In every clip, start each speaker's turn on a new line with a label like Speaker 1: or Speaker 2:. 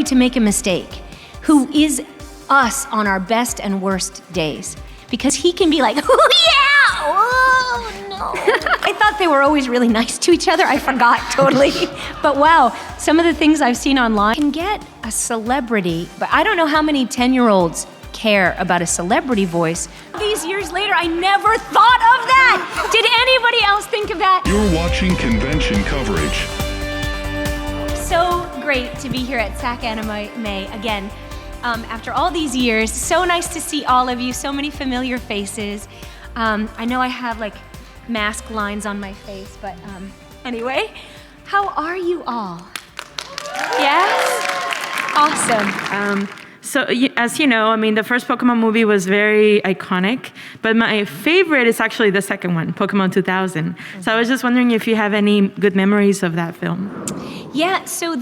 Speaker 1: to make a mistake, who is us on our best and worst days. Because he can be like, oh yeah, oh no. I thought they were always really nice to each other. I forgot totally. But wow, some of the things I've seen online can get a celebrity, but I don't know how many 10-year-olds care about a celebrity voice. These years later, I never thought of that. Did anybody else think of that?
Speaker 2: You're watching convention coverage.
Speaker 1: So great to be here at SacAnime again. After all these years, so nice to see all of you, so many familiar faces. I know I have like mask lines on my face, but anyway, how are you all? Yes? Awesome.
Speaker 3: So, as you know, I mean, the first Pokemon movie was very iconic, but my favorite is actually the second one, Pokemon 2000. So I was just wondering if you have any good memories of that film.
Speaker 1: Yeah, so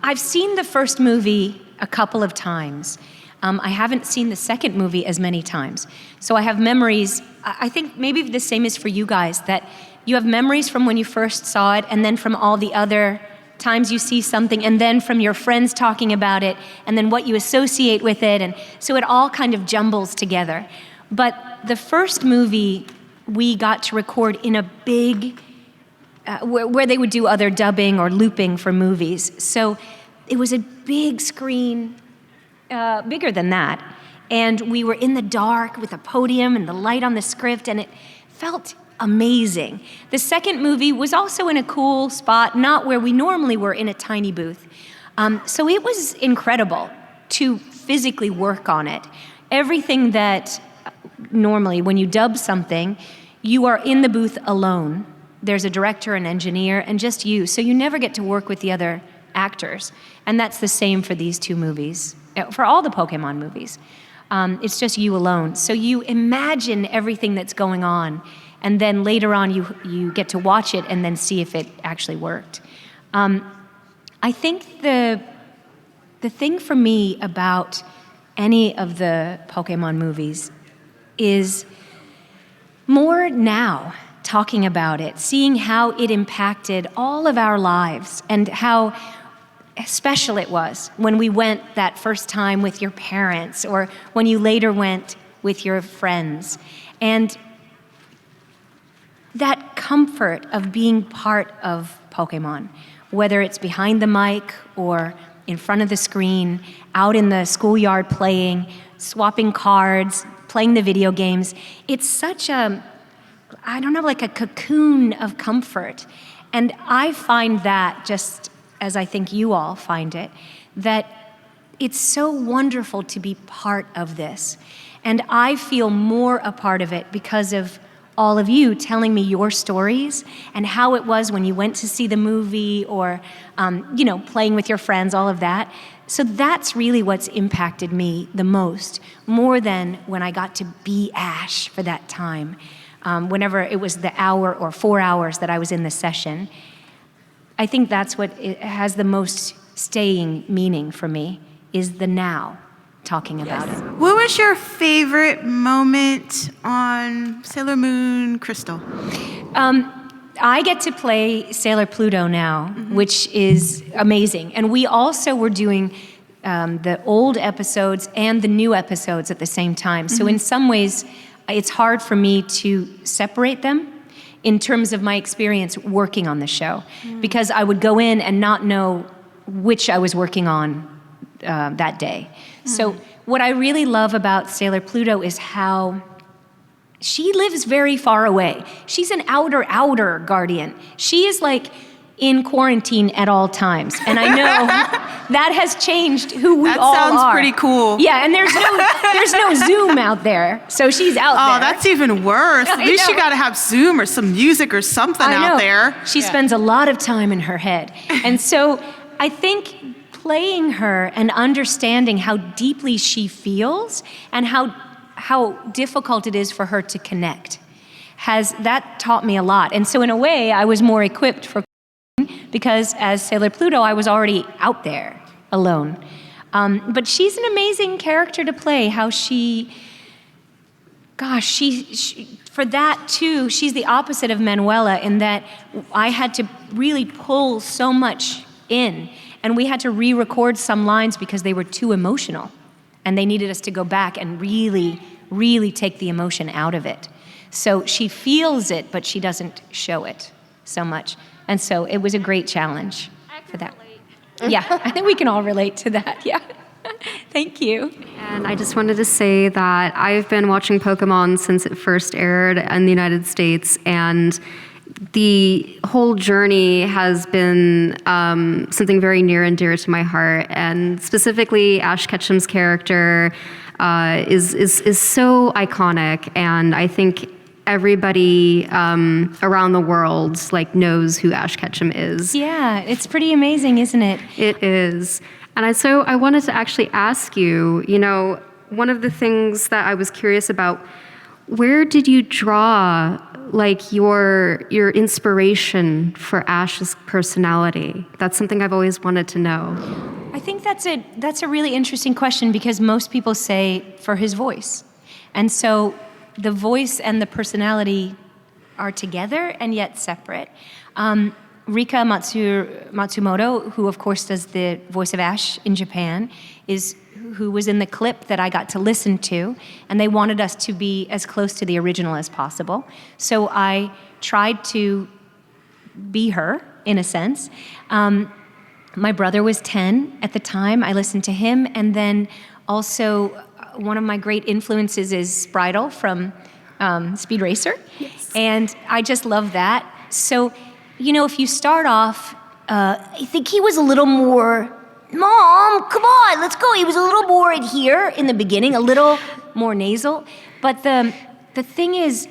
Speaker 1: I've seen the first movie a couple of times. I haven't seen the second movie as many times. So I have memories, I think maybe the same is for you guys, that you have memories from when you first saw it, and then from all the other times you see something, and then from your friends talking about it, and then what you associate with it, and so it all kind of jumbles together. But the first movie we got to record in a big, where they would do other dubbing or looping for movies. So it was a big screen, bigger than that, and we were in the dark with a podium and the light on the script, and it felt amazing. The second movie was also in a cool spot, not where we normally were, in a tiny booth. So it was incredible to physically work on it. Everything that normally, when you dub something, you are in the booth alone. There's a director, an engineer, and just you. So you never get to work with the other actors. And that's the same for these two movies, for all the Pokemon movies. It's just you alone. So you imagine everything that's going on, and then later on you get to watch it and then see if it actually worked. I think the thing for me about any of the Pokemon movies is more now, talking about it, seeing how it impacted all of our lives and how special it was when we went that first time with your parents, or when you later went with your friends. And that comfort of being part of Pokemon, whether it's behind the mic or in front of the screen, out in the schoolyard playing, swapping cards, playing the video games, it's such a, I don't know, like a cocoon of comfort. And I find that, just as I think you all find it, that it's so wonderful to be part of this. And I feel more a part of it because of all of you telling me your stories and how it was when you went to see the movie, or playing with your friends, all of that. So that's really what's impacted me the most, more than when I got to be Ash for that time. Whenever it was the hour or 4 hours that I was in the session, I think that's what it has the most staying meaning for me, is the now, talking about it.
Speaker 4: What was your favorite moment on Sailor Moon Crystal?
Speaker 1: I get to play Sailor Pluto now, which is amazing. And we also were doing the old episodes and the new episodes at the same time. So in some ways, it's hard for me to separate them in terms of my experience working on the show, because I would go in and not know which I was working on that day. So what I really love about Sailor Pluto is how she lives very far away. She's an outer guardian. She is like in quarantine at all times. And I know that has changed who we all are.
Speaker 4: That sounds pretty cool.
Speaker 1: Yeah, and there's no Zoom out there, so she's out there.
Speaker 4: Oh, that's even worse. At least you gotta have Zoom or some music or something out there.
Speaker 1: She spends a lot of time in her head. And so I think playing her and understanding how deeply she feels and how difficult it is for her to connect, that taught me a lot. And so in a way, I was more equipped for, because as Sailor Pluto, I was already out there alone. But she's an amazing character to play, how she for that too, she's the opposite of Manuela in that I had to really pull so much in. And we had to re-record some lines because they were too emotional. And they needed us to go back and really, really take the emotion out of it. So she feels it, but she doesn't show it so much. And so it was a great challenge for that. Yeah, I think we can all relate to that, yeah. Thank you.
Speaker 5: And I just wanted to say that I've been watching Pokémon since it first aired in the United States, and the whole journey has been something very near and dear to my heart. And specifically, Ash Ketchum's character is so iconic, and I think everybody around the world knows who Ash Ketchum is.
Speaker 1: Yeah, it's pretty amazing, isn't it?
Speaker 5: It is. And so I wanted to actually ask you, one of the things that I was curious about, where did you draw your inspiration for Ash's personality? That's something I've always wanted to know.
Speaker 1: I think that's a really interesting question because most people say for his voice. And so the voice and the personality are together and yet separate. Rika Matsumoto, who of course does the voice of Ash in Japan, who was in the clip that I got to listen to, and they wanted us to be as close to the original as possible. So I tried to be her, in a sense. My brother was 10 at the time. I listened to him, and then also one of my great influences is Spritle from Speed Racer.
Speaker 5: Yes.
Speaker 1: And I just love that. So, if you start off, I think he was a little more, Mom, come on, let's go. He was a little more in here in the beginning, a little more nasal. But the thing is,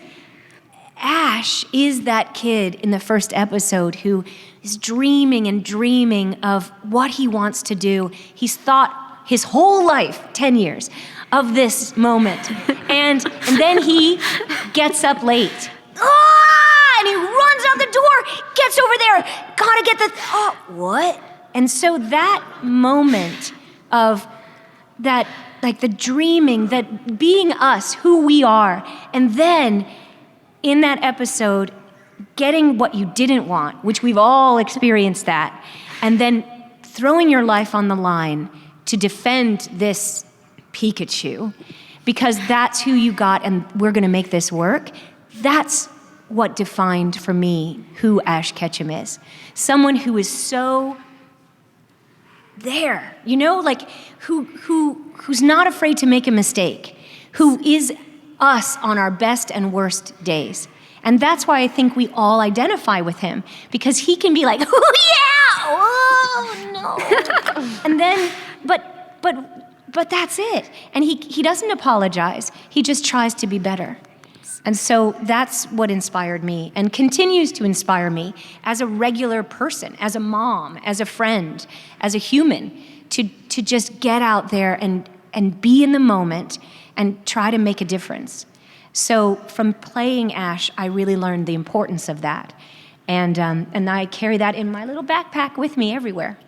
Speaker 1: Ash is that kid in the first episode who is dreaming and dreaming of what he wants to do. He's thought his whole life, 10 years, of this moment. And then he gets up late. And he runs out the door, gets over there, gotta get what? And so that moment of that, the dreaming, that being us, who we are, and then in that episode, getting what you didn't want, which we've all experienced that, and then throwing your life on the line to defend this Pikachu, because that's who you got and we're gonna make this work, that's what defined for me who Ash Ketchum is. Someone who is so there, who's not afraid to make a mistake, who is us on our best and worst days. And that's why I think we all identify with him, because he can be like, oh yeah, oh no. And then, but that's it. And he doesn't apologize. He just tries to be better. And so that's what inspired me and continues to inspire me as a regular person, as a mom, as a friend, as a human, to just get out there and be in the moment and try to make a difference. So from playing Ash, I really learned the importance of that. And I carry that in my little backpack with me everywhere.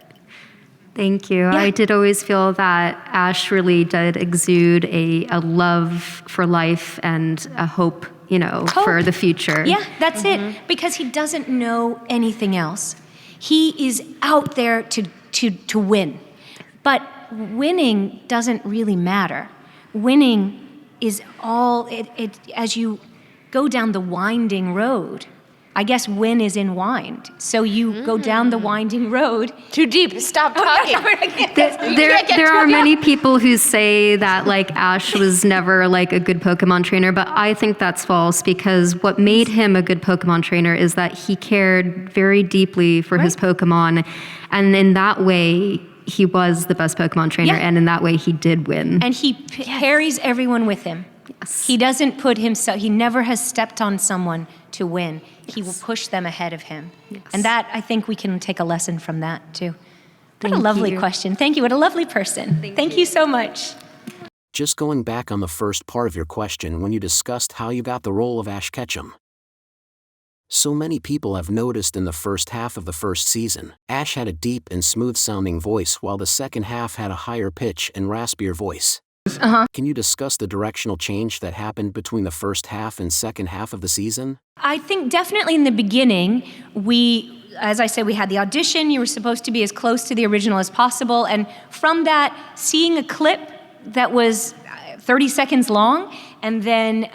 Speaker 5: Thank you.
Speaker 1: Yeah.
Speaker 5: I did always feel that Ash really did exude a love for life and a hope, for the future.
Speaker 1: Yeah, that's it. Because he doesn't know anything else. He is out there to win. But winning doesn't really matter. Winning is all, as you go down the winding road, I guess win is in wind. So you go down the winding road.
Speaker 6: Too deep. Stop talking.
Speaker 5: There are many people who say that Ash was never a good Pokemon trainer, but I think that's false, because what made him a good Pokemon trainer is that he cared very deeply for his Pokemon, and in that way he was the best Pokemon trainer, and in that way he did win.
Speaker 1: And he carries everyone with him.
Speaker 5: Yes.
Speaker 1: He doesn't put himself, he never has stepped on someone to win. He will push them ahead of him.
Speaker 5: Yes.
Speaker 1: And that, I think we can take a lesson from that too. What
Speaker 5: Thank
Speaker 1: a lovely
Speaker 5: you.
Speaker 1: question. Thank you. What a lovely person. Thank you so much.
Speaker 7: Just going back on the first part of your question when you discussed how you got the role of Ash Ketchum. So many people have noticed in the first half of the first season, Ash had a deep and smooth-sounding voice while the second half had a higher pitch and raspier voice. Can you discuss the directional change that happened between the first half and second half of the season?
Speaker 1: I think definitely in the beginning, we as I said, we had the audition. You were supposed to be as close to the original as possible. And from that, seeing a clip that was 30 seconds long, and then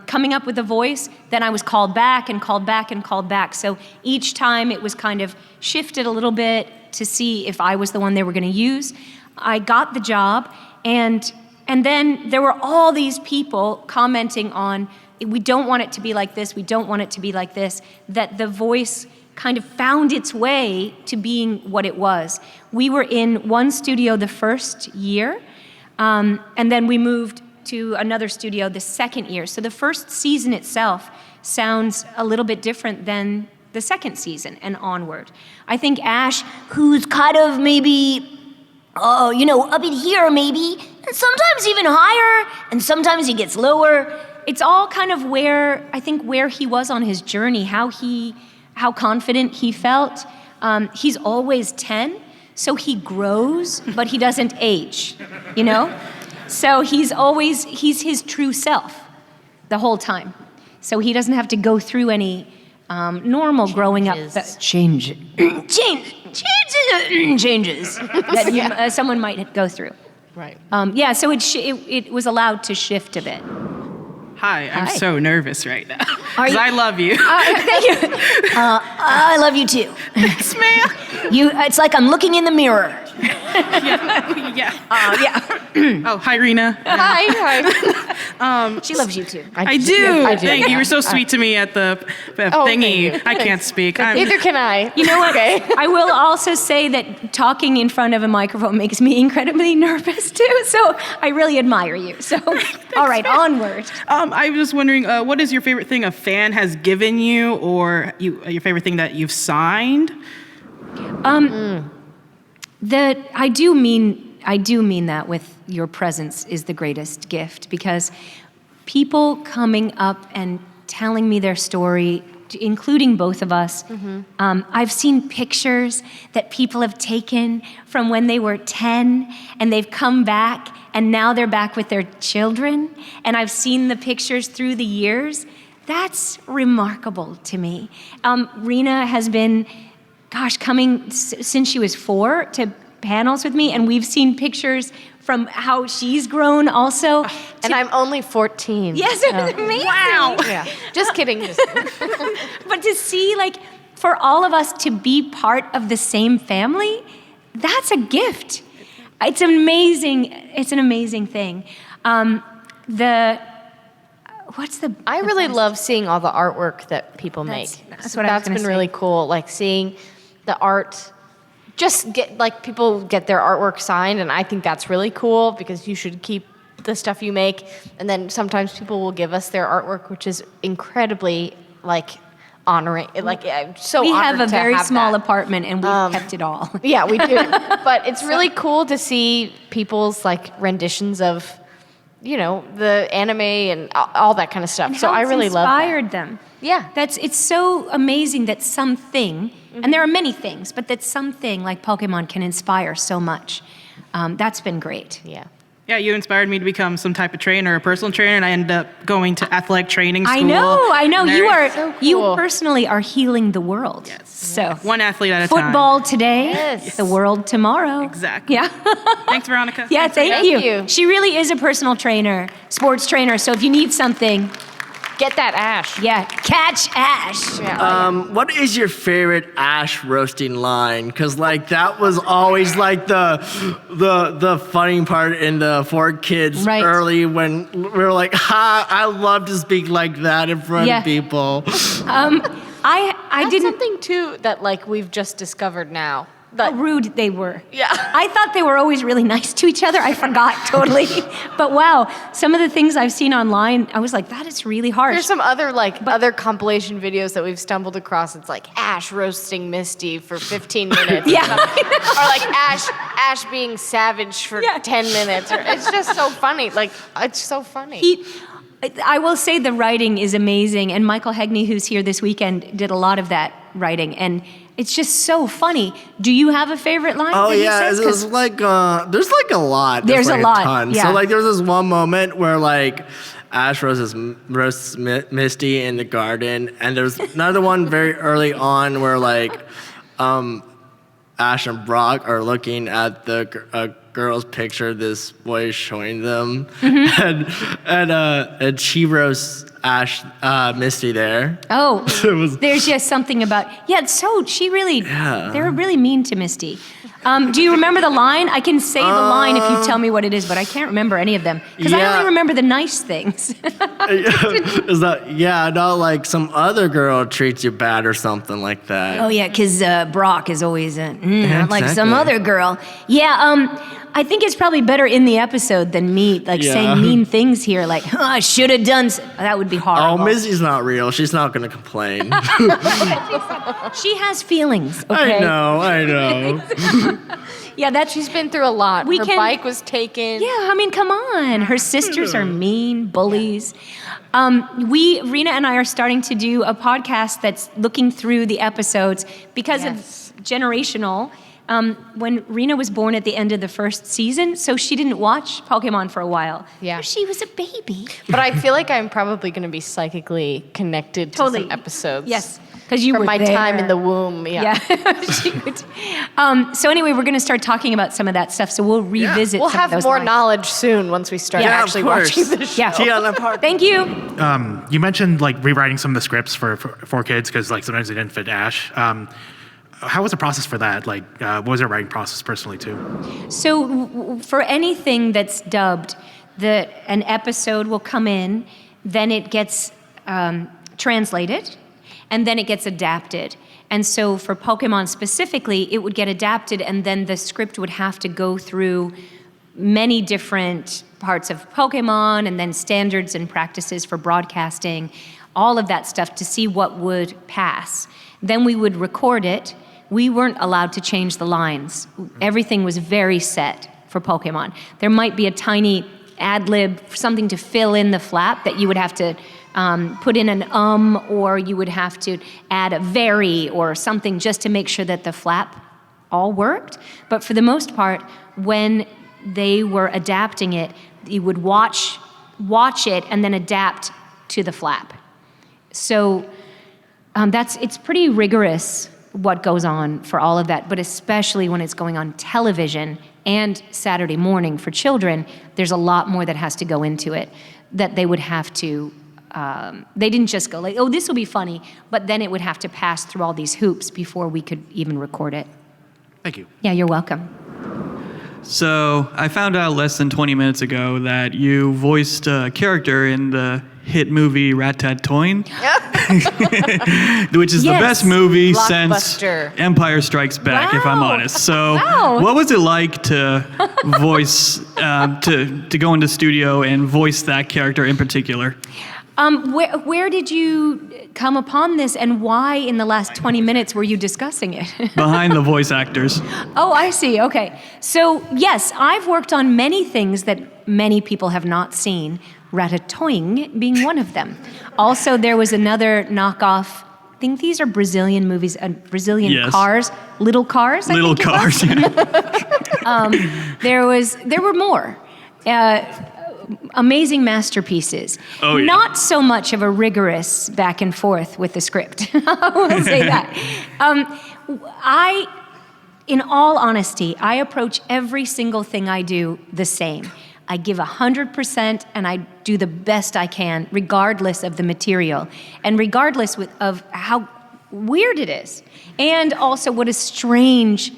Speaker 1: coming up with a voice, then I was called back and called back and called back. So each time it was kind of shifted a little bit to see if I was the one they were going to use. I got the job, and then there were all these people commenting on, we don't want it to be like this, we don't want it to be like this, that the voice kind of found its way to being what it was. We were in one studio the first year, and then we moved to another studio the second year. So the first season itself sounds a little bit different than the second season and onward. I think Ash, who's kind of maybe, up in here maybe, and sometimes even higher, and sometimes he gets lower. It's all kind of where he was on his journey, how confident he felt. He's always 10, so he grows, but he doesn't age, So he's his true self the whole time. So he doesn't have to go through any normal growing up changes that someone might go through.
Speaker 6: Right.
Speaker 1: So it was allowed to shift a bit.
Speaker 8: Hi, I'm
Speaker 1: Hi.
Speaker 8: so nervous right now.
Speaker 1: Are
Speaker 8: Because
Speaker 1: you?
Speaker 8: I love you.
Speaker 1: Thank you. I love you too.
Speaker 8: Thanks, man.
Speaker 1: It's like I'm looking in the mirror.
Speaker 8: Yeah.
Speaker 1: Yeah.
Speaker 8: Oh, hi, Rena.
Speaker 6: Hi.
Speaker 1: She loves you too.
Speaker 8: I do.
Speaker 6: I do.
Speaker 8: Thank you. You were so sweet to me at the
Speaker 6: thank
Speaker 8: thingy.
Speaker 6: you.
Speaker 8: I can't speak.
Speaker 6: Neither can I.
Speaker 1: You know what?
Speaker 6: Okay.
Speaker 1: I will also say that talking in front of a microphone makes me incredibly nervous too. So I really admire you. So, all right, onward.
Speaker 8: I was wondering, what is your favorite thing a fan has given you, or your favorite thing that you've signed?
Speaker 1: I do mean that with your presence is the greatest gift, because people coming up and telling me their story, including both of us. I've seen pictures that people have taken from when they were 10 and they've come back and now they're back with their children. And I've seen the pictures through the years. That's remarkable to me. Rena has been, coming since she was 4 to panels with me, and we've seen pictures from how she's grown also.
Speaker 6: And I'm only 14.
Speaker 1: Yes, it was amazing.
Speaker 8: Wow.
Speaker 6: Yeah. Just kidding.
Speaker 1: But to see, for all of us to be part of the same family, that's a gift. It's amazing. It's an amazing thing.
Speaker 6: I really love seeing all the artwork that people make.
Speaker 1: That's what I was
Speaker 6: That's
Speaker 1: gonna
Speaker 6: been
Speaker 1: say.
Speaker 6: really cool. Seeing the art, just people get their artwork signed, and I think that's really cool because you should keep the stuff you make. And then sometimes people will give us their artwork, which is incredibly honoring. So
Speaker 1: We have
Speaker 6: honored
Speaker 1: a
Speaker 6: to
Speaker 1: very
Speaker 6: have
Speaker 1: small
Speaker 6: that.
Speaker 1: apartment, and we've kept it all.
Speaker 6: Yeah, we do. But it's really cool to see people's renditions of, the anime and all that kind of stuff.
Speaker 1: And
Speaker 6: So
Speaker 1: how
Speaker 6: I
Speaker 1: it's
Speaker 6: really love that.
Speaker 1: inspired them.
Speaker 6: Yeah.
Speaker 1: It's so amazing that something, and there are many things, but that something like Pokemon can inspire so much. That's been great.
Speaker 6: Yeah.
Speaker 8: Yeah, you inspired me to become some type of trainer, a personal trainer, and I ended up going to athletic training school.
Speaker 1: I know.
Speaker 8: And
Speaker 6: So
Speaker 1: You
Speaker 6: cool.
Speaker 1: personally are healing the world.
Speaker 8: Yes.
Speaker 1: So
Speaker 8: One athlete at a time.
Speaker 1: football today,
Speaker 6: Yes.
Speaker 1: the world tomorrow.
Speaker 8: Exactly.
Speaker 1: Yeah.
Speaker 8: Thanks, Veronica.
Speaker 1: Yeah, thank
Speaker 6: Thank
Speaker 1: you.
Speaker 6: you.
Speaker 1: She really is a personal trainer, sports trainer. So if you need something,
Speaker 6: Get that Ash.
Speaker 1: catch Ash.
Speaker 6: Yeah.
Speaker 9: What is your favorite Ash roasting line? Because that was always the funny part in the 4 Kids
Speaker 1: Right.
Speaker 9: early when we were like, I love to speak like that in front
Speaker 1: Yeah.
Speaker 9: of people.
Speaker 1: I
Speaker 6: That's
Speaker 1: didn't.
Speaker 6: something too that we've just discovered now.
Speaker 1: How rude they were.
Speaker 6: Yeah.
Speaker 1: I thought they were always really nice to each other. I forgot totally. But wow, some of the things I've seen online, I was like, that is really harsh.
Speaker 6: There's some other other compilation videos that we've stumbled across. It's Ash roasting Misty for 15 minutes.
Speaker 1: Yeah.
Speaker 6: Or Ash being savage for
Speaker 1: Yeah.
Speaker 6: 10 minutes. It's just so funny. It's so funny.
Speaker 1: I will say the writing is amazing, and Michael Hegney, who's here this weekend, did a lot of that writing. And It's just so funny. Do you have a favorite line?
Speaker 9: Oh
Speaker 1: that he
Speaker 9: yeah,
Speaker 1: says?
Speaker 9: it was like there's like a lot.
Speaker 1: There's
Speaker 9: like
Speaker 1: a lot,
Speaker 9: ton.
Speaker 1: yeah.
Speaker 9: So like there was this one moment where like Ash roasts Misty in the garden, and there's another one very early on where like Ash and Brock are looking at the girl's picture this boy is showing them, and she roasts Misty there.
Speaker 1: Oh, there's just something about, they're really mean to Misty. Do you remember the line? I can say the line if you tell me what it is, but I can't remember any of them. Because I only remember the nice things.
Speaker 9: Is that, not like some other girl treats you bad or something like that.
Speaker 1: Oh yeah, because Brock is always not like some other girl. Yeah, I think it's probably better in the episode than me saying mean things here, like, I should have done that would be horrible.
Speaker 9: Oh, Missy's not real. She's not going to complain.
Speaker 1: She has feelings, okay?
Speaker 9: I know.
Speaker 1: Yeah,
Speaker 6: she's been through a lot. Her bike was taken.
Speaker 1: Yeah, I mean, come on. Her sisters are mean, bullies. Rena and I are starting to do a podcast that's looking through the episodes because of generational. When Rena was born at the end of the first season, so she didn't watch Pokemon for a while.
Speaker 6: Yeah.
Speaker 1: She was a baby.
Speaker 6: But I feel like I'm probably going to be psychically connected to some episodes.
Speaker 1: Yes, because you were
Speaker 6: my
Speaker 1: there.
Speaker 6: time in the womb. Yeah.
Speaker 1: So anyway, we're going to start talking about some of that stuff. So we'll revisit.
Speaker 6: We'll
Speaker 1: some of
Speaker 6: have
Speaker 1: those
Speaker 6: more
Speaker 1: lines.
Speaker 6: knowledge soon once we start actually watching the show.
Speaker 1: Thank you.
Speaker 10: You mentioned like rewriting some of the scripts for kids because like sometimes they didn't fit Ash. How was the process for that? Like, what was your writing process personally too?
Speaker 1: So for anything that's dubbed, an episode will come in, then it gets translated, and then it gets adapted. And so for Pokemon specifically, it would get adapted, and then the script would have to go through many different parts of Pokemon, and then standards and practices for broadcasting, all of that stuff to see what would pass. Then we would record it. We weren't allowed to change the lines. Everything was very set for Pokemon. There might be a tiny ad lib, something to fill in the flap that you would have to put in an or you would have to add a very or something just to make sure that the flap all worked. But for the most part, when they were adapting it, you would watch it and then adapt to the flap. So it's pretty rigorous what goes on for all of that, but especially when it's going on television and Saturday morning for children, there's a lot more that has to go into it that they would have to, they didn't just go like, oh, this will be funny, but then it would have to pass through all these hoops before we could even record it.
Speaker 10: Thank you.
Speaker 1: Yeah, you're welcome.
Speaker 11: So I found out less than 20 minutes ago that you voiced a character in the hit movie Ratatoing, which is the best movie since Empire Strikes Back, if I'm honest. So what was it like to voice, to go into studio and voice that character in particular?
Speaker 1: Where did you come upon this, and why in the last 20 minutes were you discussing it?
Speaker 11: Behind the voice actors.
Speaker 1: Oh, I see. Okay. So, yes, I've worked on many things that many people have not seen, Ratatoing being one of them. Also, there was another knockoff. I think these are Brazilian movies, Brazilian cars, little cars.
Speaker 11: Little cars.
Speaker 1: There were more. Amazing masterpieces.
Speaker 11: Oh, yeah.
Speaker 1: Not so much of a rigorous back and forth with the script. I will say that. In all honesty, I approach every single thing I do the same. I give 100% and I do the best I can, regardless of the material, and regardless of how weird it is, and also what a strange,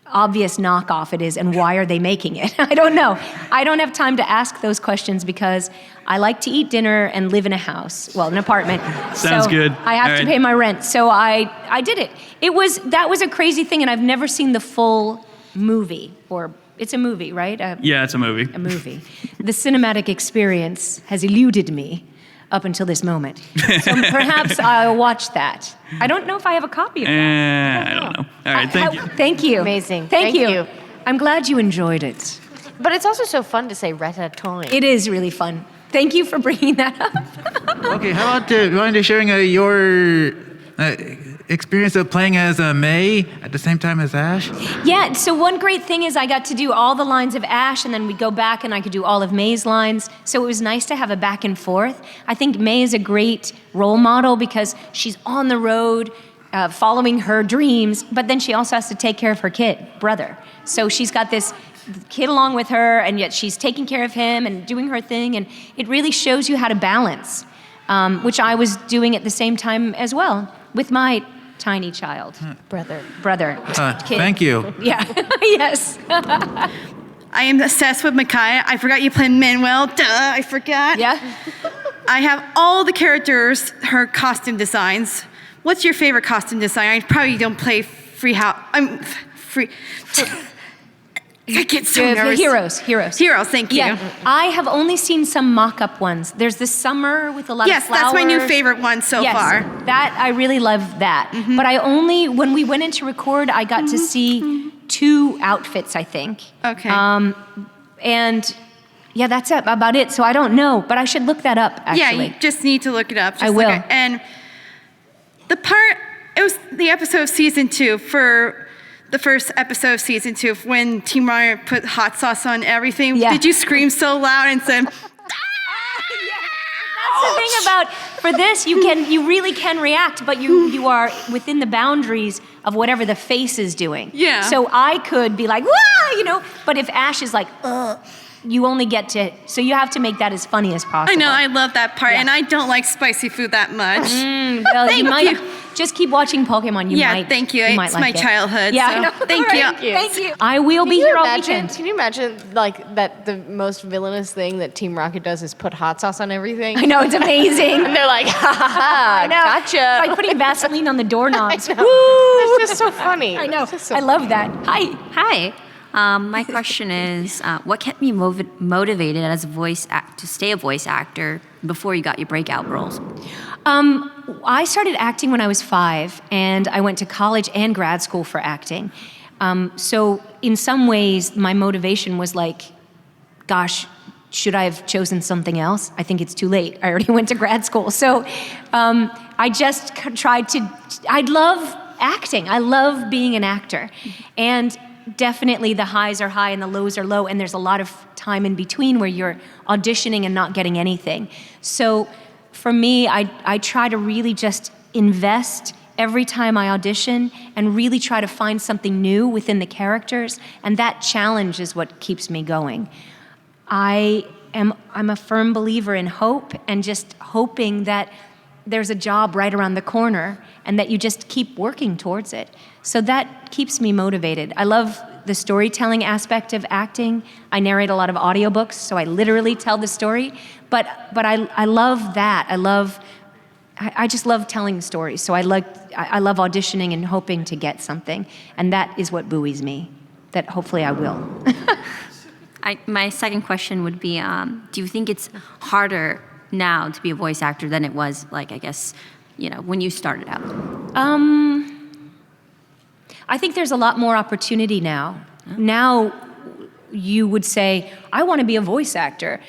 Speaker 1: obvious knockoff it is, and why are they making it? I don't know. I don't have time to ask those questions because I like to eat dinner and live in a house, well, an apartment.
Speaker 11: Sounds good.
Speaker 1: I have to pay my rent, so I did it. That was a crazy thing, and I've never seen the full movie, or it's a movie, right?
Speaker 11: Yeah, it's a movie.
Speaker 1: A movie. The cinematic experience has eluded me up until this moment. So perhaps I'll watch that. I don't know if I have a copy of that.
Speaker 11: I don't know. All right, thank you.
Speaker 1: Thank you.
Speaker 6: Amazing.
Speaker 1: Thank you. I'm glad you enjoyed it.
Speaker 6: But it's also so fun to say Ratatoing.
Speaker 1: It is really fun. Thank you for bringing that up.
Speaker 12: Okay, how about you mind sharing your experience of playing as May at the same time as Ash?
Speaker 1: Yeah, so one great thing is I got to do all the lines of Ash, and then we'd go back and I could do all of May's lines. So it was nice to have a back and forth. I think May is a great role model because she's on the road, following her dreams, but then she also has to take care of her brother. So she's got this kid along with her, and yet she's taking care of him and doing her thing, and it really shows you how to balance, which I was doing at the same time as well with my tiny child. Brother. Kid.
Speaker 12: Thank you.
Speaker 1: Yeah, yes.
Speaker 4: I am obsessed with Micaiah. I forgot you played Manuel. Duh, I forgot.
Speaker 1: Yeah.
Speaker 4: I have all the characters, her costume designs. What's your favorite costume design? I probably don't play free house. I'm free. I get so nervous. Heroes, thank you.
Speaker 1: Yeah, I have only seen some mock-up ones. There's this summer with a lot of flowers.
Speaker 4: Yes, that's my new favorite one so far.
Speaker 1: That, I really love that.
Speaker 4: Mm-hmm.
Speaker 1: But when we went in to record, I got to see 2 outfits, I think.
Speaker 4: Okay.
Speaker 1: And yeah, that's about it. So I don't know, but I should look that up, actually.
Speaker 4: Yeah, you just need to look it up.
Speaker 1: I will.
Speaker 4: And it was the episode of season 2 for the first episode of season 2 when Team Rocket put hot sauce on everything.
Speaker 1: Yeah.
Speaker 4: Did you scream so loud and said,
Speaker 1: That's the thing about, for this, you really can react, but you are within the boundaries of whatever the face is doing.
Speaker 4: Yeah.
Speaker 1: So I could be like, wah, but if Ash is like, you only get to, so you have to make that as funny as possible.
Speaker 4: I know, I love that part,
Speaker 1: Yeah.
Speaker 4: and I don't like spicy food that much.
Speaker 1: Well,
Speaker 4: Thank you.
Speaker 1: Just keep watching Pokemon.
Speaker 4: Thank you.
Speaker 1: You might
Speaker 4: It's
Speaker 1: like
Speaker 4: my
Speaker 1: it.
Speaker 4: childhood.
Speaker 1: Yeah,
Speaker 4: so
Speaker 1: I know.
Speaker 4: Thank you.
Speaker 6: Thank you.
Speaker 1: I will be here all weekend.
Speaker 6: Can you imagine, like, that the most villainous thing that Team Rocket does is put hot sauce on everything?
Speaker 1: I know, it's amazing.
Speaker 6: And they're like, ha ha ha,
Speaker 1: I know.
Speaker 6: gotcha.
Speaker 1: It's like putting Vaseline on the doorknobs.
Speaker 6: I know.
Speaker 1: Woo!
Speaker 6: It's just so funny.
Speaker 1: I know.
Speaker 6: It's just so
Speaker 1: I love that. Hi.
Speaker 13: My question is, what kept you motivated as to stay a voice actor before you got your breakout roles?
Speaker 1: I started acting when I was 5, and I went to college and grad school for acting. So in some ways, my motivation was like, gosh, should I have chosen something else? I think it's too late. I already went to grad school. So I just tried to, I love acting. I love being an actor. And definitely the highs are high and the lows are low, and there's a lot of time in between where you're auditioning and not getting anything. So for me, I try to really just invest every time I audition and really try to find something new within the characters, and that challenge is what keeps me going. I'm a firm believer in hope, and just hoping that there's a job right around the corner and that you just keep working towards it. So that keeps me motivated. I love the storytelling aspect of acting. I narrate a lot of audiobooks, so I literally tell the story. But I love that. I just love telling stories. So I love auditioning and hoping to get something. And that is what buoys me, that hopefully I will.
Speaker 13: My second question would be, do you think it's harder now to be a voice actor than it was, like, I guess, when you started out?
Speaker 1: I think there's a lot more opportunity now. Now you would say, I want to be a voice actor.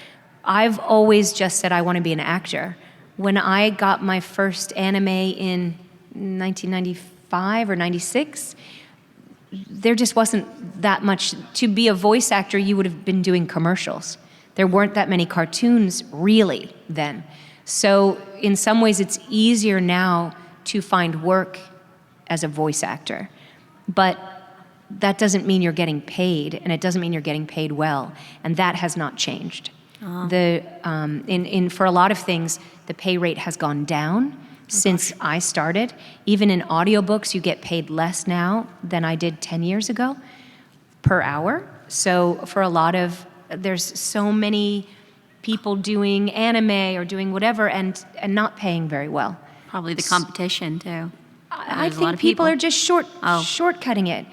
Speaker 1: I've always just said I want to be an actor. When I got my first anime in 1995 or 96, there just wasn't that much. To be a voice actor, you would have been doing commercials. There weren't that many cartoons really then. So in some ways it's easier now to find work as a voice actor. But that doesn't mean you're getting paid, and it doesn't mean you're getting paid well, and that has not changed. For a lot of things, the pay rate has gone down since I started. Even in audiobooks, you get paid less now than I did 10 years ago per hour. So for a lot of, there's so many people doing anime or doing whatever and not paying very well.
Speaker 13: Probably the competition, too.
Speaker 1: I think people are just shortcutting it.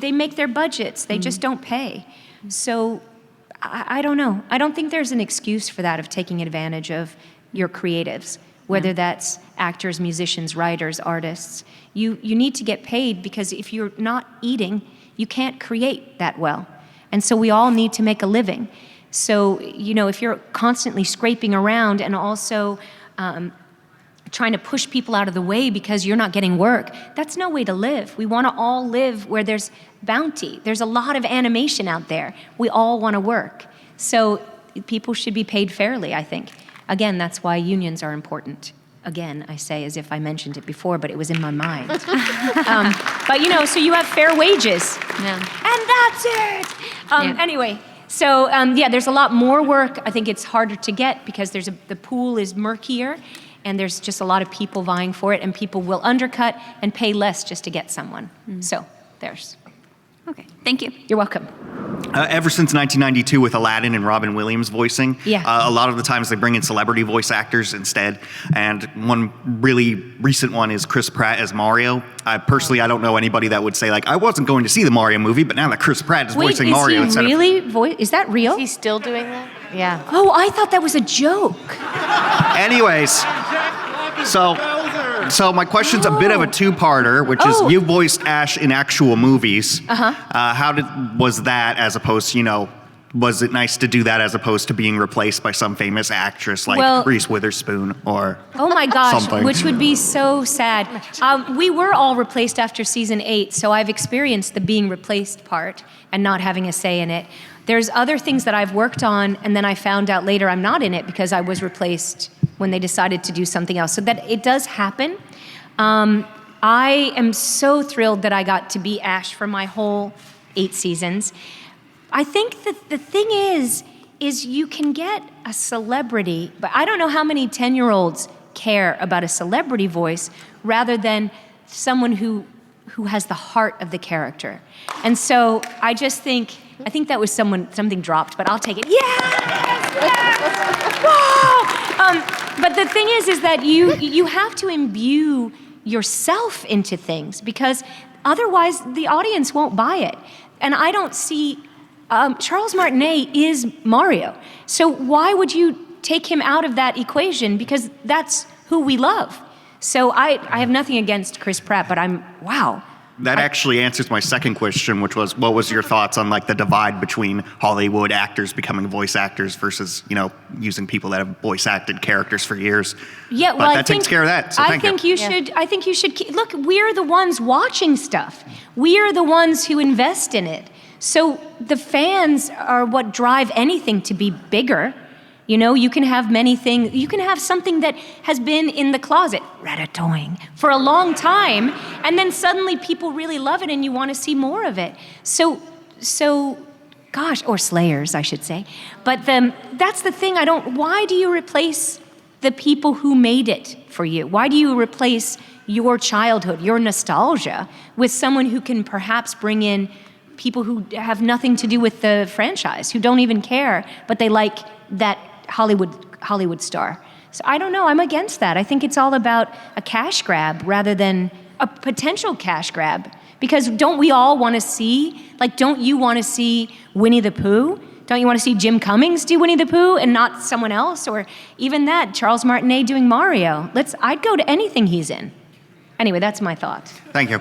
Speaker 1: They make their budgets. They just don't pay. So I don't know. I don't think there's an excuse for that, of taking advantage of your creatives, whether that's actors, musicians, writers, artists. You need to get paid, because if you're not eating, you can't create that well. And so we all need to make a living. So, if you're constantly scraping around and also trying to push people out of the way because you're not getting work. That's no way to live. We want to all live where there's bounty. There's a lot of animation out there. We all want to work. So people should be paid fairly, I think. Again, that's why unions are important. Again, I say as if I mentioned it before, but it was in my mind. But so you have fair wages.
Speaker 13: Yeah.
Speaker 1: And that's it. Anyway, so there's a lot more work. I think it's harder to get because the pool is murkier, and there's just a lot of people vying for it, and people will undercut and pay less just to get someone. So there's.
Speaker 13: Okay, thank you.
Speaker 1: You're welcome.
Speaker 14: Ever since 1992 with Aladdin and Robin Williams voicing, a lot of the times they bring in celebrity voice actors instead. And one really recent one is Chris Pratt as Mario. Personally, I don't know anybody that would say, like, I wasn't going to see the Mario movie, but now that Chris Pratt is voicing Mario instead
Speaker 1: Is that real?
Speaker 6: Is he still doing that? Yeah.
Speaker 1: Oh, I thought that was a joke.
Speaker 14: Anyways, so my question's a bit of a two-parter, which is you voiced Ash in actual movies. How was that as opposed to, was it nice to do that as opposed to being replaced by some famous actress like Reese Witherspoon or
Speaker 1: oh my gosh,
Speaker 14: something?
Speaker 1: Which would be so sad. We were all replaced after season 8, so I've experienced the being replaced part and not having a say in it. There's other things that I've worked on, and then I found out later I'm not in it because I was replaced when they decided to do something else. So that it does happen. I am so thrilled that I got to be Ash for my whole 8 seasons. I think that the thing is you can get a celebrity, but I don't know how many 10-year-olds care about a celebrity voice rather than someone who has the heart of the character. And so I think that was something dropped, but I'll take it. Yes! Whoa! But the thing is that you have to imbue yourself into things because otherwise the audience won't buy it. And I don't see, Charles Martinet is Mario. So why would you take him out of that equation? Because that's who we love. So I have nothing against Chris Pratt, but wow.
Speaker 14: That actually answers my second question, which was, what was your thoughts on like the divide between Hollywood actors becoming voice actors versus, using people that have voice acted characters for years?
Speaker 1: Yeah,
Speaker 14: well, that takes care of that. So
Speaker 1: I think you should look, we're the ones watching stuff. We are the ones who invest in it. So the fans are what drive anything to be bigger. You can have many things. You can have something that has been in the closet, Ratatoing, for a long time, and then suddenly people really love it and you want to see more of it. So, gosh, or Slayers, I should say. But that's the thing. Why do you replace the people who made it for you? Why do you replace your childhood, your nostalgia, with someone who can perhaps bring in people who have nothing to do with the franchise, who don't even care, but they like that Hollywood star? So I don't know, I'm against that. I think it's all about a cash grab rather than a potential cash grab. Because don't we all want to see, don't you want to see Winnie the Pooh? Don't you want to see Jim Cummings do Winnie the Pooh and not someone else? Or even that, Charles Martinet doing Mario. I'd go to anything he's in. Anyway, that's my thought.
Speaker 14: Thank you.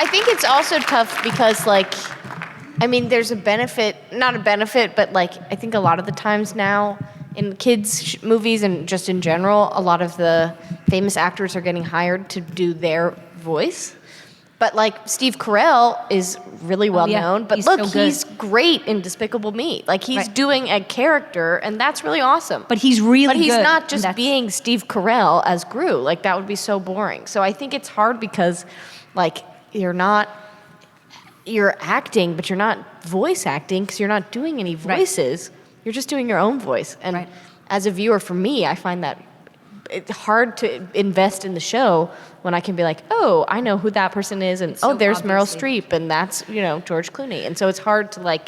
Speaker 6: I think it's also tough because there's a benefit, not a benefit, but I think a lot of the times now in kids' movies and just in general, a lot of the famous actors are getting hired to do their voice. But Steve Carell is really well known, but he's great in Despicable Me. He's doing a character, and that's really awesome.
Speaker 1: But he's really good.
Speaker 6: But he's not just being Steve Carell as Gru. That would be so boring. So I think it's hard because, you're acting, but you're not voice acting because you're not doing any voices. Right. You're just doing your own voice. And as a viewer, for me, I find that it's hard to invest in the show when I can be like, oh, I know who that person is, and there's Meryl Streep, and that's George Clooney. And so it's hard to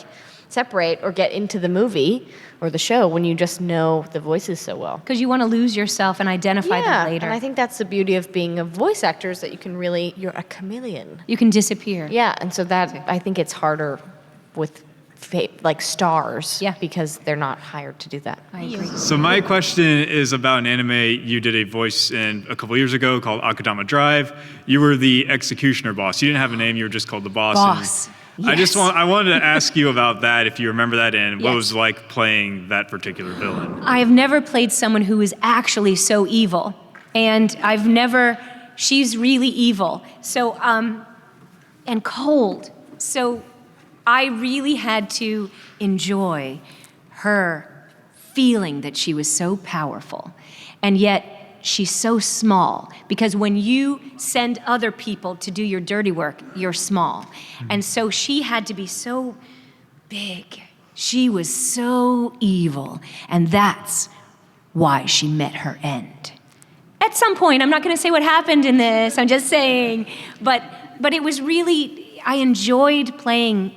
Speaker 6: separate or get into the movie or the show when you just know the voices so well.
Speaker 1: Because you want to lose yourself and identify them later.
Speaker 6: And I think that's the beauty of being a voice actor is that you can you're a chameleon.
Speaker 1: You can disappear.
Speaker 6: Yeah, and so I think it's harder with stars because they're not hired to do that.
Speaker 1: I agree.
Speaker 15: So my question is about an anime you did a voice in a couple years ago called Akudama Drive. You were the executioner boss. You didn't have a name, you were just called the boss. I wanted to ask you about that, if you remember that, and what
Speaker 1: Yes.
Speaker 15: it was like playing that particular villain.
Speaker 1: I have never played someone who is actually so evil. And she's really evil. So, and cold. So I really had to enjoy her feeling that she was so powerful. And yet she's so small, because when you send other people to do your dirty work, you're small. And so she had to be so big. She was so evil. And that's why she met her end. At some point, I'm not going to say what happened in this, I'm just saying, but it was really, I enjoyed playing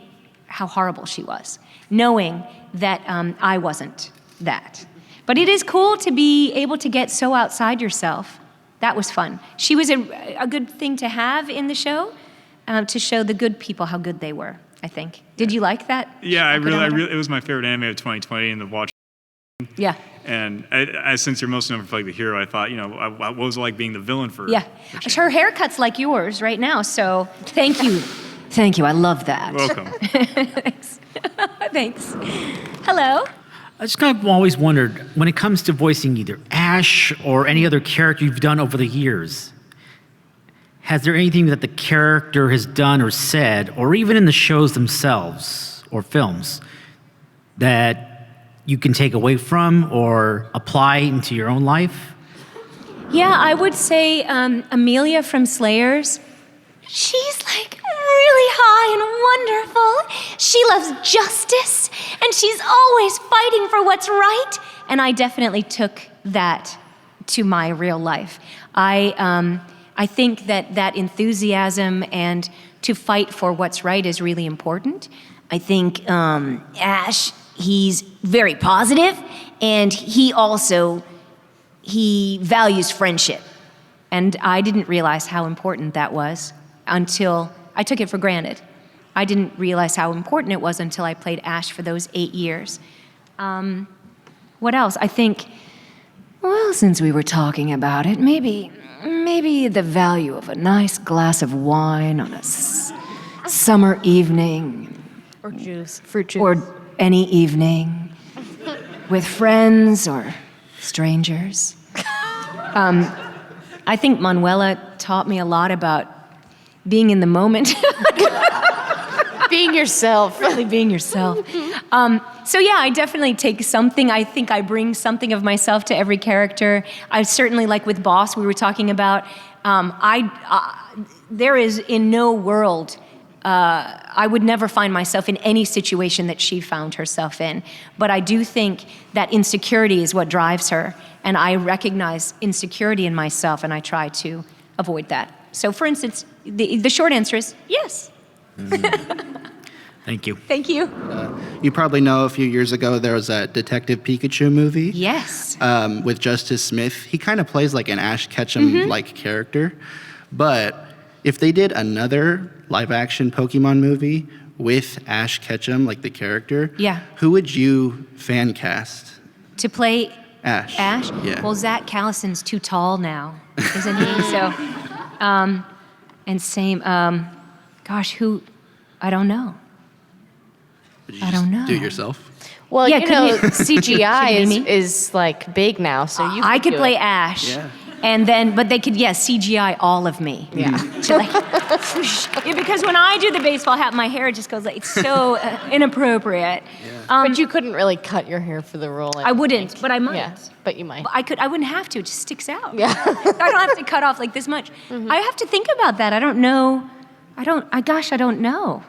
Speaker 1: how horrible she was, knowing that I wasn't that. But it is cool to be able to get so outside yourself. That was fun. She was a good thing to have in the show, to show the good people how good they were, I think. Did you like that?
Speaker 15: Yeah, I really, it was my favorite anime of 2020 in the watch.
Speaker 1: Yeah.
Speaker 15: And since you're most known for like the hero, I thought, what was it like being the villain for?
Speaker 1: Yeah. Her haircut's like yours right now, so thank you. Thank you, I love that.
Speaker 15: Welcome.
Speaker 1: Thanks. Thanks. Hello.
Speaker 16: I just kind of always wondered, when it comes to voicing either Ash or any other character you've done over the years, has there anything that the character has done or said, or even in the shows themselves or films, that you can take away from or apply into your own life?
Speaker 1: Yeah, I would say Amelia from Slayers. She's like really high and wonderful. She loves justice, and she's always fighting for what's right. And I definitely took that to my real life. I think that enthusiasm and to fight for what's right is really important. I think Ash, he's very positive, and he values friendship. And I didn't realize how important that was until I took it for granted. I didn't realize how important it was until I played Ash for those 8 years. What else? I think, well, since we were talking about it, maybe the value of a nice glass of wine on a summer evening.
Speaker 6: Or juice, fruit juice.
Speaker 1: Or any evening with friends or strangers. I think Manuela taught me a lot about being in the moment.
Speaker 6: Being yourself.
Speaker 1: Really being yourself. So yeah, I definitely take something. I think I bring something of myself to every character. I certainly, like with Boss, we were talking about, there is in no world, I would never find myself in any situation that she found herself in. But I do think that insecurity is what drives her. And I recognize insecurity in myself, and I try to avoid that. So for instance, the short answer is yes.
Speaker 16: Thank you.
Speaker 1: Thank you.
Speaker 17: You probably know a few years ago there was a Detective Pikachu movie.
Speaker 1: Yes.
Speaker 17: With Justice Smith. He kind of plays like an Ash Ketchum-like character. But if they did another live-action Pokemon movie with Ash Ketchum, like the character, who would you fan cast?
Speaker 1: To play
Speaker 17: Ash.
Speaker 1: Ash?
Speaker 17: Yeah.
Speaker 1: Well, Zach Callison's too tall now, isn't he? So, and same, gosh, who, I don't know. I don't know.
Speaker 17: Do it yourself?
Speaker 6: Well,
Speaker 1: Yeah,
Speaker 6: you know,
Speaker 1: couldn't you-
Speaker 6: CGI
Speaker 1: Couldn't it be
Speaker 6: is like big now, so you
Speaker 1: I could
Speaker 6: do
Speaker 1: play
Speaker 6: it.
Speaker 1: Ash.
Speaker 17: Yeah.
Speaker 1: And then, but they could, CGI all of me.
Speaker 6: Yeah.
Speaker 1: To like, yeah, because when I do the baseball hat, my hair just goes like, it's so inappropriate.
Speaker 6: But you couldn't really cut your hair for the role.
Speaker 1: I wouldn't, but I might.
Speaker 6: Yeah, but you might.
Speaker 1: I wouldn't have to, it just sticks out.
Speaker 6: Yeah.
Speaker 1: I don't have to cut off like this much. I have to think about that. I don't know. I don't know.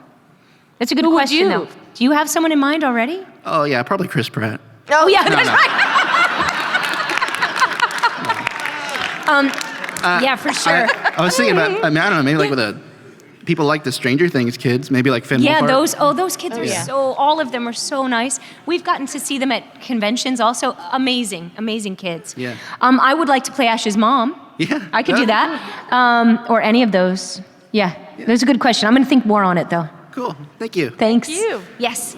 Speaker 1: That's a good question, though. Do you have someone in mind already?
Speaker 17: Oh, yeah, probably Chris Pratt.
Speaker 1: Oh, yeah,
Speaker 17: No,
Speaker 1: that's
Speaker 17: no.
Speaker 1: right. Yeah, for sure.
Speaker 17: I was thinking about, I don't know, maybe like with people like the Stranger Things kids, maybe like Finn
Speaker 1: Yeah,
Speaker 17: Wolfhard.
Speaker 1: those kids are all of them are so nice. We've gotten to see them at conventions also. Amazing kids.
Speaker 17: Yeah.
Speaker 1: I would like to play Ash's mom.
Speaker 17: Yeah.
Speaker 1: I could do that. Or any of those. Yeah, that's a good question. I'm going to think more on it, though.
Speaker 17: Cool, thank you.
Speaker 1: Thanks.
Speaker 6: Thank you.
Speaker 1: Yes.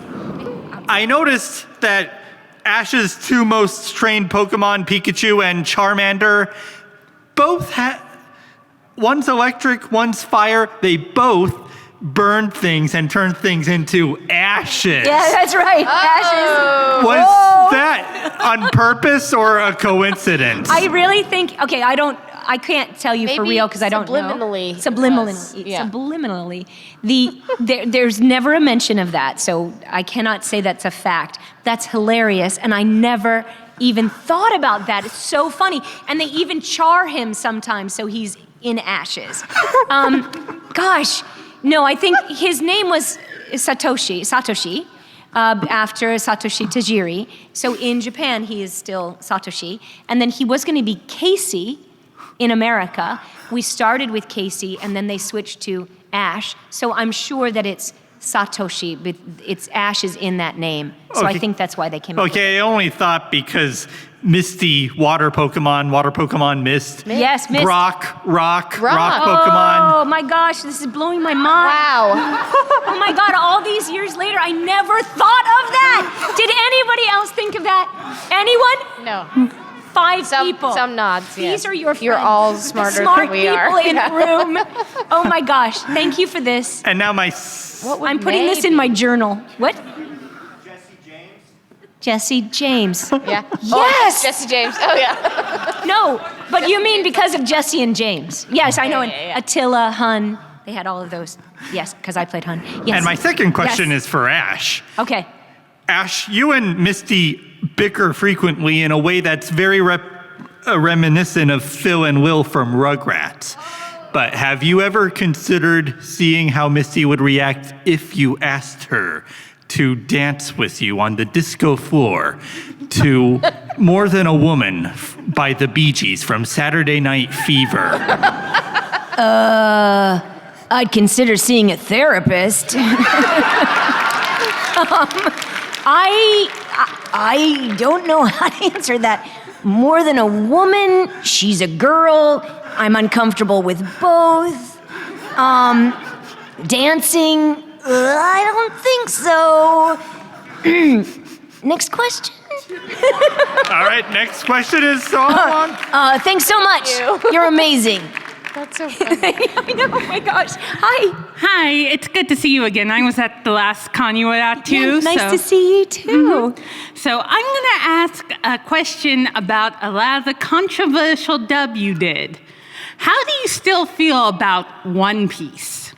Speaker 18: I noticed that Ash's two most trained Pokemon, Pikachu and Charmander, both one's electric, one's fire. They both burned things and turned things into ashes.
Speaker 1: Yeah, that's right. Ashes.
Speaker 18: Was
Speaker 1: Whoa.
Speaker 18: that on purpose or a coincidence?
Speaker 1: I really think, okay, I can't tell you for
Speaker 6: Maybe
Speaker 1: real because I don't know.
Speaker 6: subliminally.
Speaker 1: Subliminally. There's never a mention of that, so I cannot say that's a fact. That's hilarious, and I never even thought about that. It's so funny. And they even char him sometimes, so he's in ashes. Gosh, no, I think his name was Satoshi, after Satoshi Tajiri. So in Japan, he is still Satoshi. And then he was going to be Casey in America. We started with Casey, and then they switched to Ash. So I'm sure that it's Satoshi, but it's Ash is in that name. So I think that's why they came up with it.
Speaker 18: Okay, I only thought because Misty, water Pokemon Mist.
Speaker 1: Yes, Mist.
Speaker 18: Rock Pokemon.
Speaker 1: Oh my gosh, this is blowing my mind.
Speaker 6: Wow.
Speaker 1: Oh my God, all these years later, I never thought of that. Did anybody else think of that? Anyone?
Speaker 6: No.
Speaker 1: 5 people.
Speaker 6: Some nods.
Speaker 1: These are your friends.
Speaker 6: You're all smarter
Speaker 1: Smart
Speaker 6: than we are.
Speaker 1: people in the room. Oh my gosh, thank you for this.
Speaker 18: And now
Speaker 1: I'm putting this in my journal. What? Jesse James.
Speaker 6: Yeah.
Speaker 1: Yes.
Speaker 6: Oh, Jesse James. Oh yeah.
Speaker 1: No, but you mean because of Jesse and James. Yes, I know. And Attila, Hun, they had all of those. Yes, because I played Hun. Yes.
Speaker 18: And my second question is for Ash.
Speaker 1: Okay.
Speaker 18: Ash, you and Misty bicker frequently in a way that's very reminiscent of Phil and Will from Rugrats. But have you ever considered seeing how Misty would react if you asked her to dance with you on the disco floor to More Than a Woman by the Bee Gees from Saturday Night Fever?
Speaker 1: I'd consider seeing a therapist. I don't know how to answer that. More Than a Woman, she's a girl. I'm uncomfortable with both. Dancing, I don't think so. Next question.
Speaker 18: All right, next question is so long.
Speaker 1: Thanks so much. You're amazing.
Speaker 6: That's so funny.
Speaker 1: I know, oh my gosh. Hi.
Speaker 19: Hi, it's good to see you again. I was at the last con you were at too.
Speaker 1: Yeah, nice to see you too.
Speaker 19: So I'm gonna ask a question about a lot of the controversial dub you did. How do you still feel about One Piece?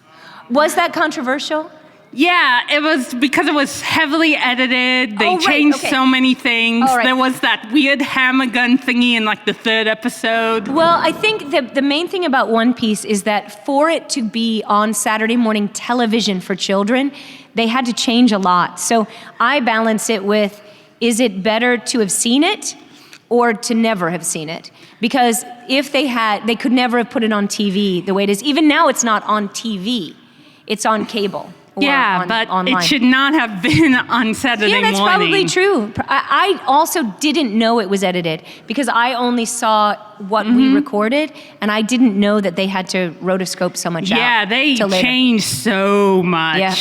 Speaker 1: Was that controversial?
Speaker 19: Yeah, it was because it was heavily edited. They changed so many things. There was that weird hammer gun thingy in like the 3rd episode.
Speaker 1: Well, I think the main thing about One Piece is that for it to be on Saturday morning television for children, they had to change a lot. So I balance it with, is it better to have seen it or to never have seen it? Because if they could never have put it on TV the way it is. Even now it's not on TV, it's on cable.
Speaker 19: Yeah, but online. It should not have been on Saturday morning.
Speaker 1: Yeah, that's probably true. I also didn't know it was edited because I only saw what we recorded, and I didn't know that they had to rotoscope so much out.
Speaker 19: Yeah, they changed so much.
Speaker 1: Yeah.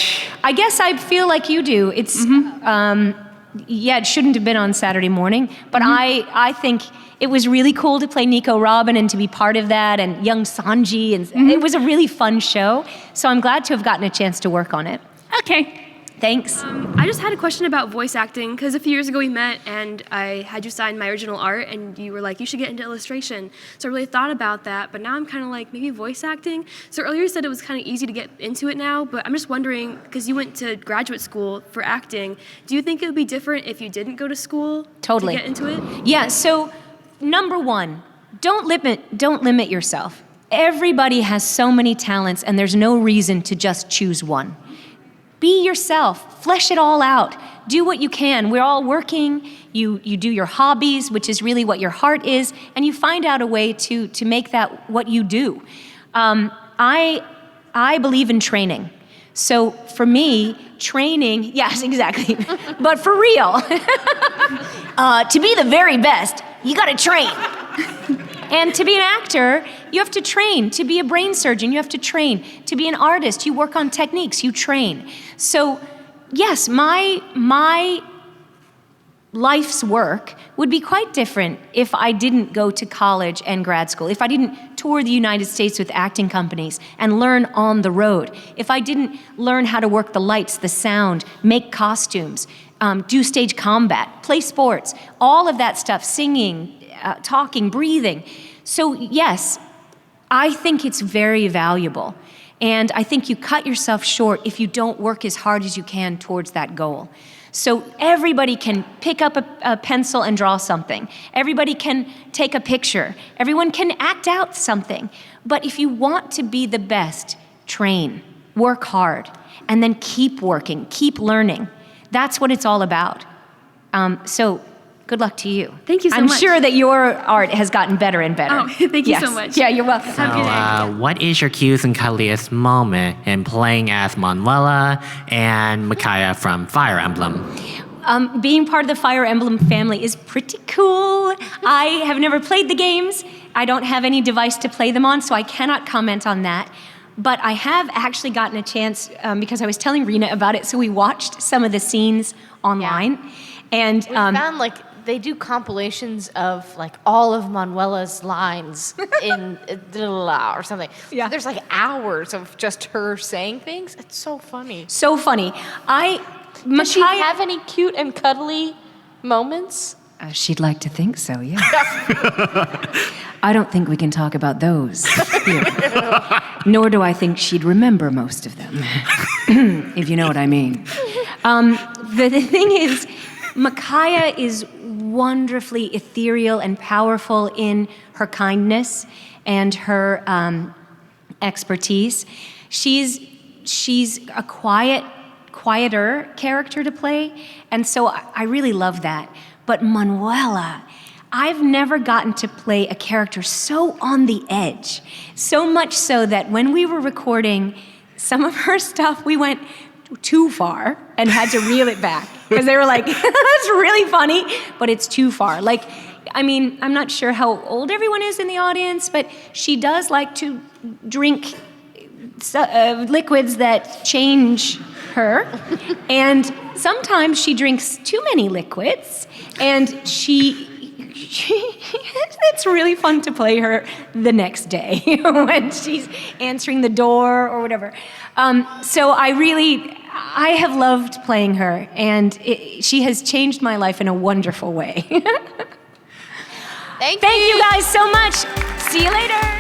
Speaker 1: I guess I feel like you do. It's, it shouldn't have been on Saturday morning, but I think it was really cool to play Nico Robin and to be part of that, and young Sanji, and it was a really fun show. So I'm glad to have gotten a chance to work on it.
Speaker 19: Okay.
Speaker 1: Thanks.
Speaker 20: I just had a question about voice acting, because a few years ago we met and I had you sign my original art and you were like, you should get into illustration. So I really thought about that, but now I'm kind of like, maybe voice acting? So earlier you said it was kind of easy to get into it now, but I'm just wondering, because you went to graduate school for acting, do you think it would be different if you didn't go to school to get into it?
Speaker 1: Yeah, so number one, don't limit yourself. Everybody has so many talents and there's no reason to just choose one. Be yourself, flesh it all out. Do what you can. We're all working. You do your hobbies, which is really what your heart is, and you find out a way to make that what you do. I believe in training. So for me, training, yes, exactly, but for real, to be the very best, you gotta train. And to be an actor, you have to train. To be a brain surgeon, you have to train. To be an artist, you work on techniques, you train. So yes, my life's work would be quite different if I didn't go to college and grad school, if I didn't tour the United States with acting companies and learn on the road, if I didn't learn how to work the lights, the sound, make costumes, do stage combat, play sports, all of that stuff, singing, talking, breathing. So yes, I think it's very valuable. And I think you cut yourself short if you don't work as hard as you can towards that goal. So everybody can pick up a pencil and draw something. Everybody can take a picture. Everyone can act out something. But if you want to be the best, train, work hard, and then keep working, keep learning. That's what it's all about. So good luck to you.
Speaker 20: Thank you so
Speaker 1: much.
Speaker 20: much.
Speaker 1: I'm sure that your art has gotten better and better.
Speaker 20: Oh, thank you so
Speaker 1: Yes.
Speaker 20: much.
Speaker 1: Yeah, you're welcome.
Speaker 20: Have a good day.
Speaker 21: What is your cutest and cuddliest moment in playing as Manuela and Micaiah from Fire Emblem?
Speaker 1: Being part of the Fire Emblem family is pretty cool. I have never played the games. I don't have any device to play them on, so I cannot comment on that. But I have actually gotten a chance, because I was telling Rena about it, so we watched some of the scenes online. And
Speaker 6: we found they do compilations of all of Manuela's lines in or something. Yeah. So there's hours of just her saying things. It's so funny.
Speaker 1: So funny.
Speaker 6: Does she have any cute and cuddly moments?
Speaker 1: She'd like to think so, yeah. I don't think we can talk about those here. Nor do I think she'd remember most of them, if you know what I mean. The thing is, Micaiah is wonderfully ethereal and powerful in her kindness and her expertise. She's a quieter character to play, and so I really love that. But Manuela, I've never gotten to play a character so on the edge, so much so that when we were recording some of her stuff, we went too far and had to reel it back because they were like, that's really funny, but it's too far. I'm not sure how old everyone is in the audience, but she does like to drink liquids that change her. And sometimes she drinks too many liquids, and it's really fun to play her the next day when she's answering the door or whatever. So I have loved playing her, and she has changed my life in a wonderful way.
Speaker 6: Thank
Speaker 1: you guys so much. See you later.